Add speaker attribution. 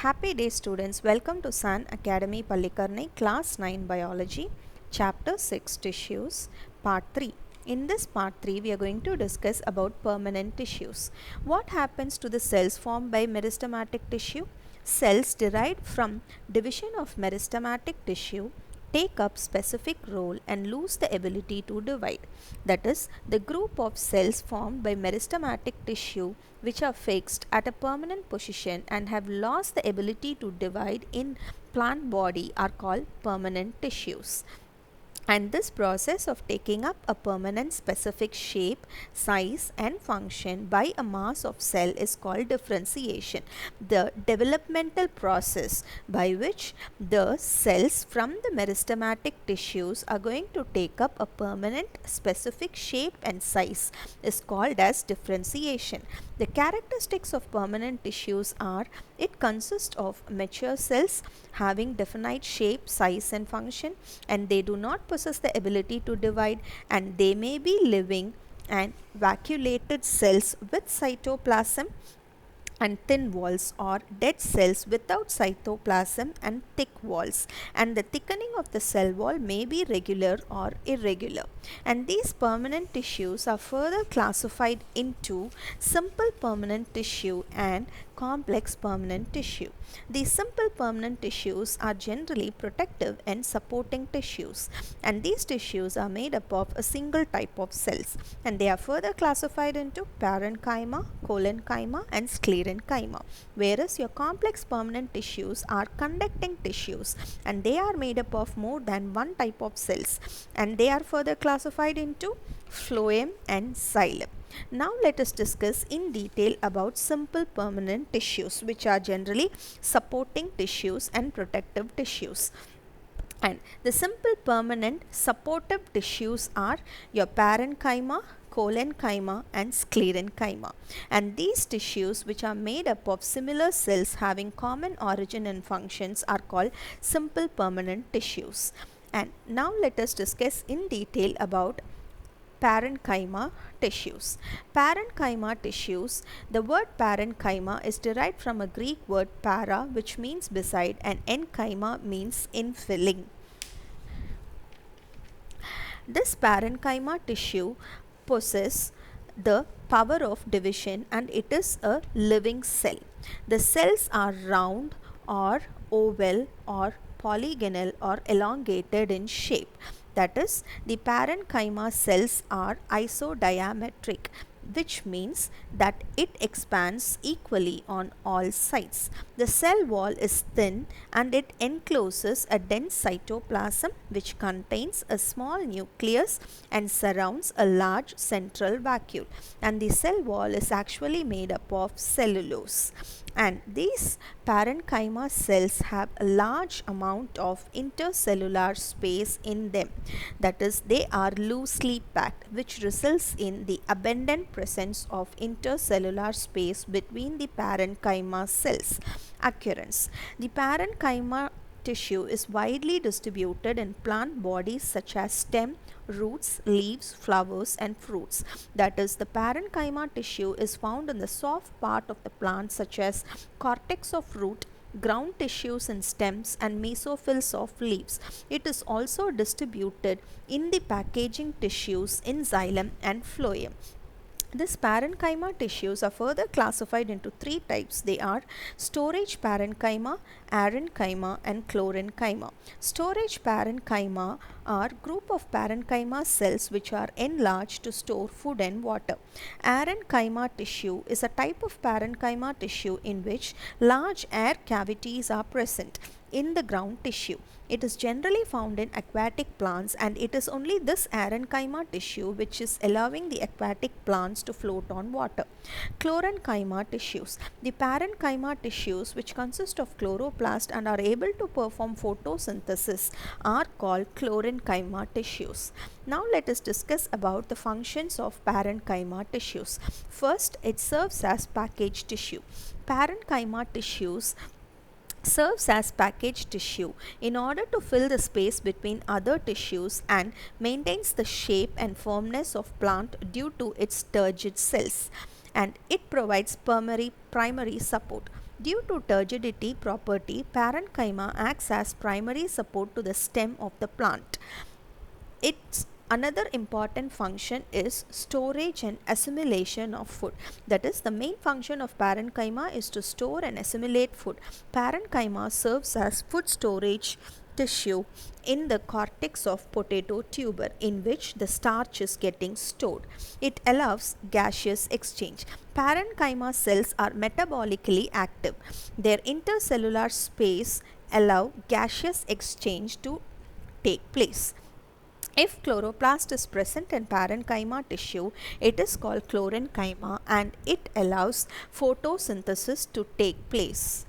Speaker 1: Happy day students, welcome to Sun Academy Pallikarnai Class 9 Biology, Chapter 6 Tissues, Part 3. In this part 3, we are going to discuss about permanent tissues. What happens to the cells formed by meristematic tissue? Cells derived from division of meristematic tissue take up specific role and lose the ability to divide. That is, the group of cells formed by meristematic tissue which are fixed at a permanent position and have lost the ability to divide in plant body are called permanent tissues. And this process of taking up a permanent specific shape, size and function by a mass of cell is called differentiation. The developmental process by which the cells from the meristematic tissues are going to take up a permanent specific shape and size is called as differentiation. The characteristics of permanent tissues are it consists of mature cells having definite shape, size and function, and they do not possess the ability to divide, and they may be living and vacuolated cells with cytoplasm and thin walls, or dead cells without cytoplasm and thick walls, and the thickening of the cell wall may be regular or irregular. And these permanent tissues are further classified into simple permanent tissue and complex permanent tissue. These simple permanent tissues are generally protective and supporting tissues, and these tissues are made up of a single type of cells, and they are further classified into parenchyma, collenchyma and sclerenchyma, whereas your complex permanent tissues are conducting tissues, and they are made up of more than one type of cells, and they are further classified into phloem and xylem. Now let us discuss in detail about simple permanent tissues, which are generally supporting tissues and protective tissues. And the simple permanent supportive tissues are your parenchyma, collenchyma and sclerenchyma, and these tissues, which are made up of similar cells having common origin and functions, are called simple permanent tissues. And now let us discuss in detail about parenchyma tissues. Parenchyma tissues, the word parenchyma is derived from a Greek word para, which means beside, and enchyma means infilling. This parenchyma tissue possesses the power of division, and it is a living cell. The cells are round or oval or polygonal or elongated in shape. That is, the parenchyma cells are isodiametric, which means that it expands equally on all sides. The cell wall is thin and it encloses a dense cytoplasm which contains a small nucleus and surrounds a large central vacuole, and the cell wall is actually made up of cellulose. And these parenchyma cells have a large amount of intercellular space in them. That is, they are loosely packed, which results in the abundant presence of intercellular space between the parenchyma cells. Occurrence: the parenchyma tissue is widely distributed in plant bodies such as stem, roots, leaves, flowers and fruits. That is, the parenchyma tissue is found in the soft part of the plant such as cortex of root, ground tissues in stems and mesophils of leaves. It is also distributed in the packaging tissues in xylem and phloem. This parenchyma tissues are further classified into three types. They are storage parenchyma, arenchyma and chlorenchyma. Storage parenchyma are group of parenchyma cells which are enlarged to store food and water. Arenchyma tissue is a type of parenchyma tissue in which large air cavities are present in the ground tissue. It is generally found in aquatic plants, and it is only this arenchyma tissue which is allowing the aquatic plants to float on water. Chlorenchyma tissues. The parenchyma tissues, which consist of chloroplast and are able to perform photosynthesis, are called chlorenchyma tissues. Now let us discuss about the functions of parenchyma tissues. First, it serves as package tissue. Parenchyma tissues serves as package tissue in order to fill the space between other tissues and maintains the shape and firmness of plant due to its turgid cells, and it provides primary support. Due to turgidity property, parenchyma acts as primary support to the stem of the plant. Its another important function is storage and assimilation of food. That is, the main function of parenchyma is to store and assimilate food. Parenchyma serves as food storage tissue in the cortex of potato tuber, in which the starch is getting stored. It allows gaseous exchange. Parenchyma cells are metabolically active. Their intercellular space allow gaseous exchange to take place. If chloroplast is present in parenchyma tissue, it is called chlorenchyma and it allows photosynthesis to take place.